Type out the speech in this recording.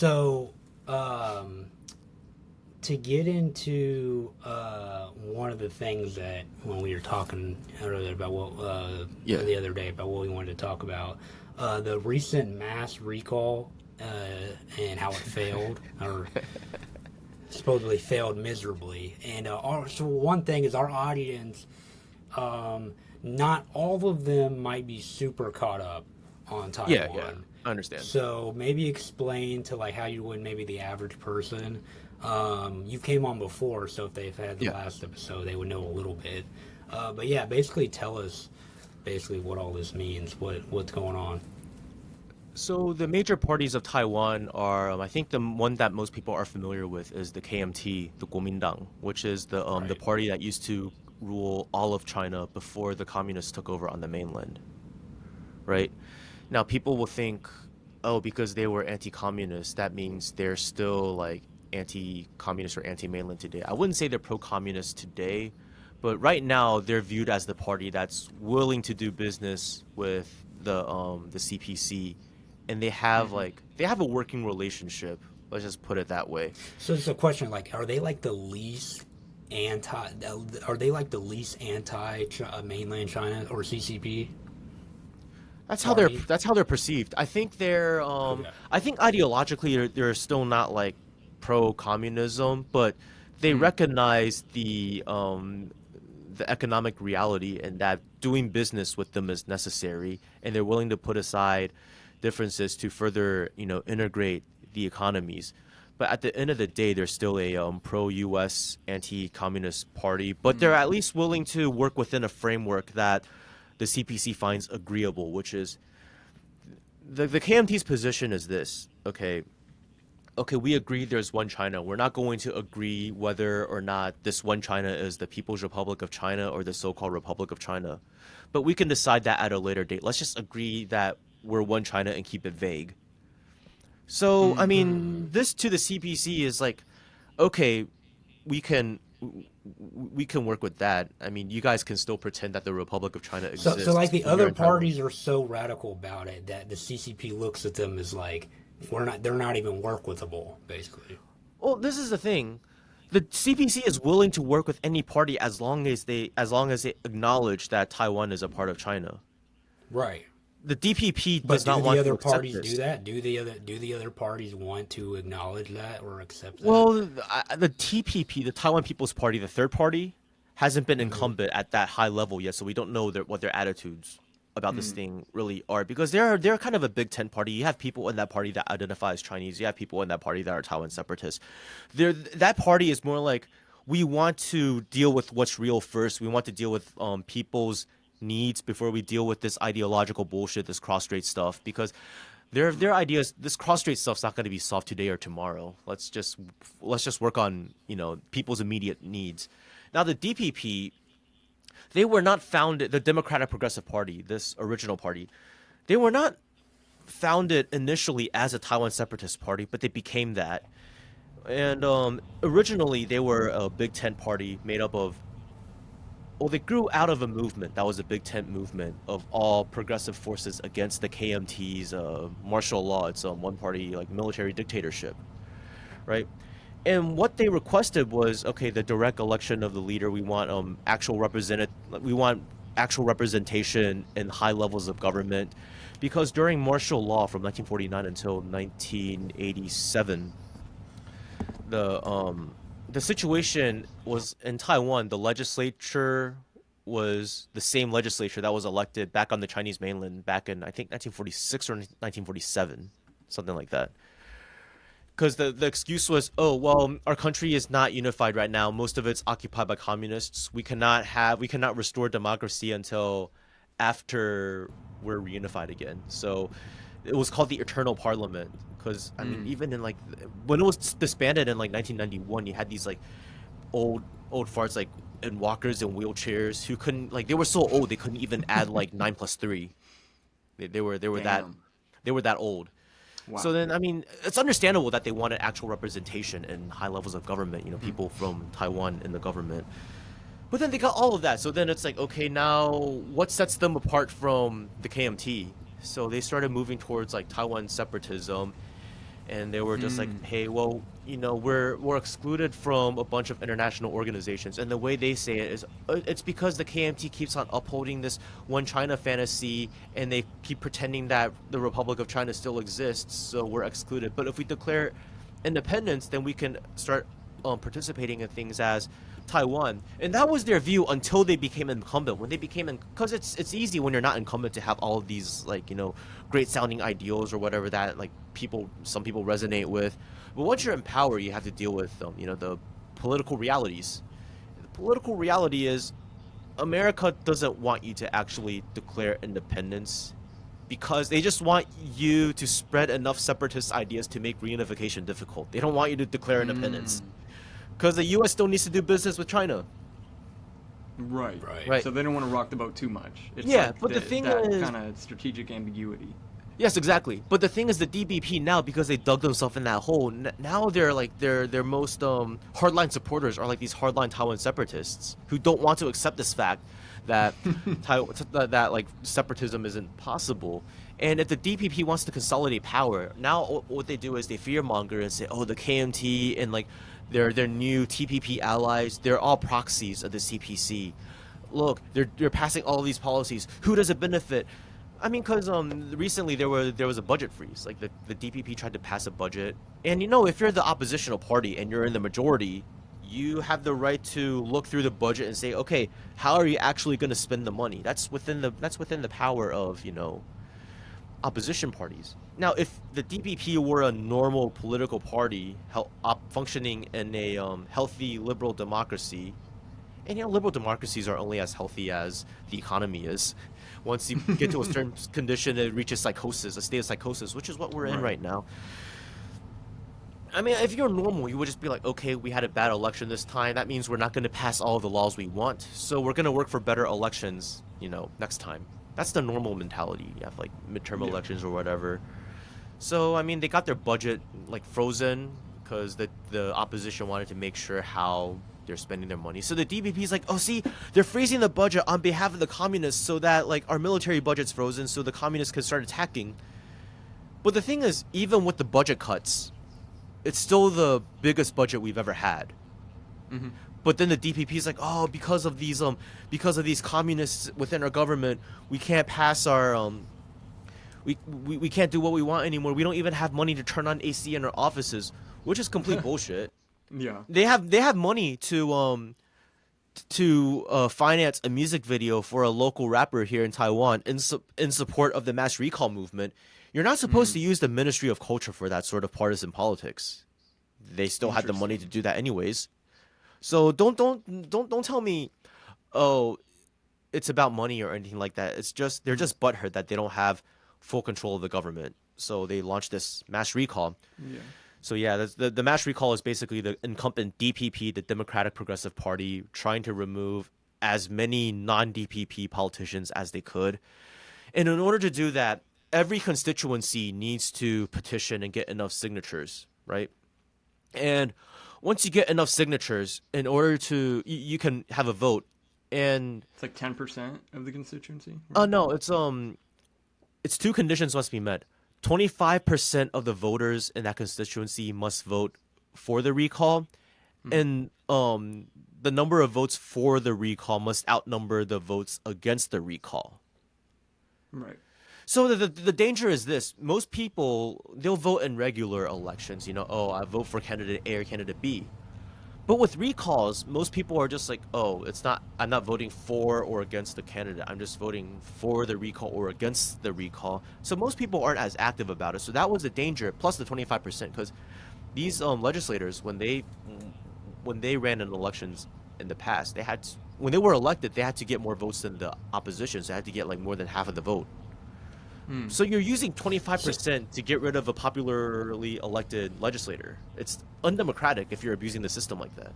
So, um, to get into one of the things that when we were talking earlier about what Yeah. the other day about what we wanted to talk about, the recent mass recall and how it failed or supposedly failed miserably. And so one thing is our audience, um, not all of them might be super caught up on Yeah, yeah. Taiwan. I understand. So maybe explain to like how you would maybe the average person. You came on before, so if they've had the Yeah. last episode, they would know a little bit. But yeah, basically tell us basically what all this means, what's going on. So the major parties of Taiwan are, I think the one that most people are familiar with is the KMT, the Kuomintang, which is the Right. party that used to rule all of China before the communists took over on the mainland, right? Now people will think, oh, because they were anti-communist, that means they're still like anti-communist or anti-mainland today. I wouldn't say they're pro-communist today, but right now they're viewed as the party that's willing to do business with the CPC, and they have a working relationship. Let's just put it that way. So it's a question like, are they like the least anti? Are they like the least anti mainland China or CCP party? That's how they're perceived. I think Okay. I think ideologically they're still not like pro-communism, but they Mm. recognize the economic reality and that doing business with them is necessary, and they're willing to put aside differences to further, integrate the economies. But at the end of the day, they're still a pro-US anti-communist party, but they're at least willing to work within a framework that the CPC finds agreeable, which is the KMT's position is this. Okay, we agree there's one China. We're not going to agree whether or not this one China is the People's Republic of China or the so-called Republic of China. But we can decide that at a later date. Let's just agree that we're one China and keep it vague. So, I Hmm. mean, this to the CPC is like, okay, we can we can work with that. I mean, you guys can still pretend that the Republic of China So like exists the when you're other in Taiwan. parties are so radical about it that the CCP looks at them as like they're not even work withable basically. Well, this is the thing. The CPC is willing to work with any party as long as they acknowledge that Taiwan is a part of China. Right. The DPP But does do not the want to other accept parties do this. that? Do the other parties want to acknowledge that or accept that? Well, the TPP, the Taiwan People's Party, the third party, hasn't been Hmm. incumbent at that high level yet, so we don't know what their attitudes about this thing really are because they're kind of a Big Ten party. You have people in that party that identify as Chinese. You have people in that party that are Taiwan separatists. That party is more like we want to deal with what's real first. We want to deal with people's needs before we deal with this ideological bullshit, this cross-strait stuff, because their ideas, this cross-strait stuff's not going to be solved today or tomorrow. Let's just work on people's immediate needs. Now the DPP, they were not founded. The Democratic Progressive Party, this original party, they were not founded initially as a Taiwan separatist party, but they became that. And originally, they were a Big Tent party made up of. Well, they grew out of a movement that was a Big Tent movement of all progressive forces against the KMT's martial law. It's one party like military dictatorship, right? And what they requested was, okay, the direct election of the leader. We want actual representation in high levels of government, because during martial law from 1949 until 1987, the situation was in Taiwan. The legislature was the same legislature that was elected back on the Chinese mainland back in I think 1946 or 1947, something like that. Because the excuse was, oh well, our country is not unified right now. Most of it's occupied by communists. We cannot restore democracy until after we're reunified again. So it was called the Eternal Parliament. Because I mean, even in like when it was disbanded in like 1991, you had these like old farts like in walkers and wheelchairs who couldn't like they were so old they couldn't even add like 9 plus 3. They were that Damn. they were that old. So Wow. then, I mean, it's understandable that they wanted actual representation in high levels of government, people from Taiwan in the government. But then they got all of that. So then it's like, okay, now what sets them apart from the KMT? So they started moving towards like Taiwan separatism. and they were just like, hey, well, we're excluded from a bunch of international organizations. And the way they say it is, it's because the KMT keeps on upholding this one China fantasy, and they keep pretending that the Republic of China still exists, so we're excluded. But if we declare independence, then we can start participating in things as Taiwan. And that was their view until they became incumbent. When they became because it's easy when you're not incumbent to have all of these, like, great sounding ideals or whatever that, like, some people resonate with. But once you're in power, you have to deal with the political realities. The political reality is America doesn't want you to actually declare independence, because they just want you to spread enough separatist ideas to make reunification difficult. They don't want you to declare independence, because the U.S. still needs to do business with China. Right. Right. So they don't want to rock the boat too much. It's Yeah, like but the thing that is, kind of strategic ambiguity. yes, exactly. But the thing is, the DBP now, because they dug themselves in that hole, now they're like their most hardline supporters are like these hardline Taiwan separatists who don't want to accept this fact that that like separatism isn't possible. And if the DPP wants to consolidate power, now what they do is they fearmonger and say, oh, the KMT and like their new TPP allies, they're all proxies of the CPC. Look, they're passing all of these policies. Who does it benefit? I mean, because recently there was a budget freeze. Like the DPP tried to pass a budget, and if you're the oppositional party and you're in the majority, you have the right to look through the budget and say, okay, how are you actually going to spend the money? That's within the power of opposition parties. Now, if the DPP were a normal political party functioning in a healthy liberal democracy, and liberal democracies are only as healthy as the economy is. Once you get to a certain condition, it reaches psychosis, a state of psychosis, which is what we're in right now. I mean, if you're normal, you would just be like, okay, we had a bad election this time. That means we're not going to pass all the laws we want. So we're going to work for better elections, next time. That's the normal mentality. You have like midterm elections or whatever. So, I mean, they got their budget like frozen because the opposition wanted to make sure how they're spending their money. So the DPP is like, oh, see, they're freezing the budget on behalf of the communists so that like our military budget's frozen so the communists can start attacking. But the thing is, even with the budget cuts, it's still the biggest budget we've ever had. But then the DPP is like, oh, because of these communists within our government, we can't pass our we can't do what we want anymore. We don't even have money to turn on AC in our offices, which is complete bullshit. Yeah. They have money to finance a music video for a local rapper here in Taiwan in support of the mass recall movement. You're not supposed to use the Ministry of Culture for that sort of partisan politics. They still had the money to do that anyways. So don't tell me, oh, it's about money or anything like that. It's just they're just butthurt that they don't have full control of the government. So they launched this mass recall. Yeah. So yeah, the mass recall is basically the incumbent DPP, the Democratic Progressive Party, trying to remove as many non-DPP politicians as they could. And in order to do that, every constituency needs to petition and get enough signatures, right? And once you get enough signatures, in order to you can have a vote, and it's like 10% of the constituency. Oh no, it's two conditions must be met. 25% of the voters in that constituency must vote for the recall, and the number of votes for the recall must outnumber the votes against the recall. Right. So the danger is this: most people, they'll vote in regular elections. Oh, I vote for candidate A or candidate B. But with recalls, most people are just like, oh, I'm not voting for or against the candidate. I'm just voting for the recall or against the recall. So most people aren't as active about it. So that was the danger, plus the 25%, because these legislators, when they ran in elections in the past, when they were elected, they had to get more votes than the opposition. So they had to get like more than half of the vote. So you're using 25% to get rid of a popularly elected legislator. It's undemocratic if you're abusing the system like that.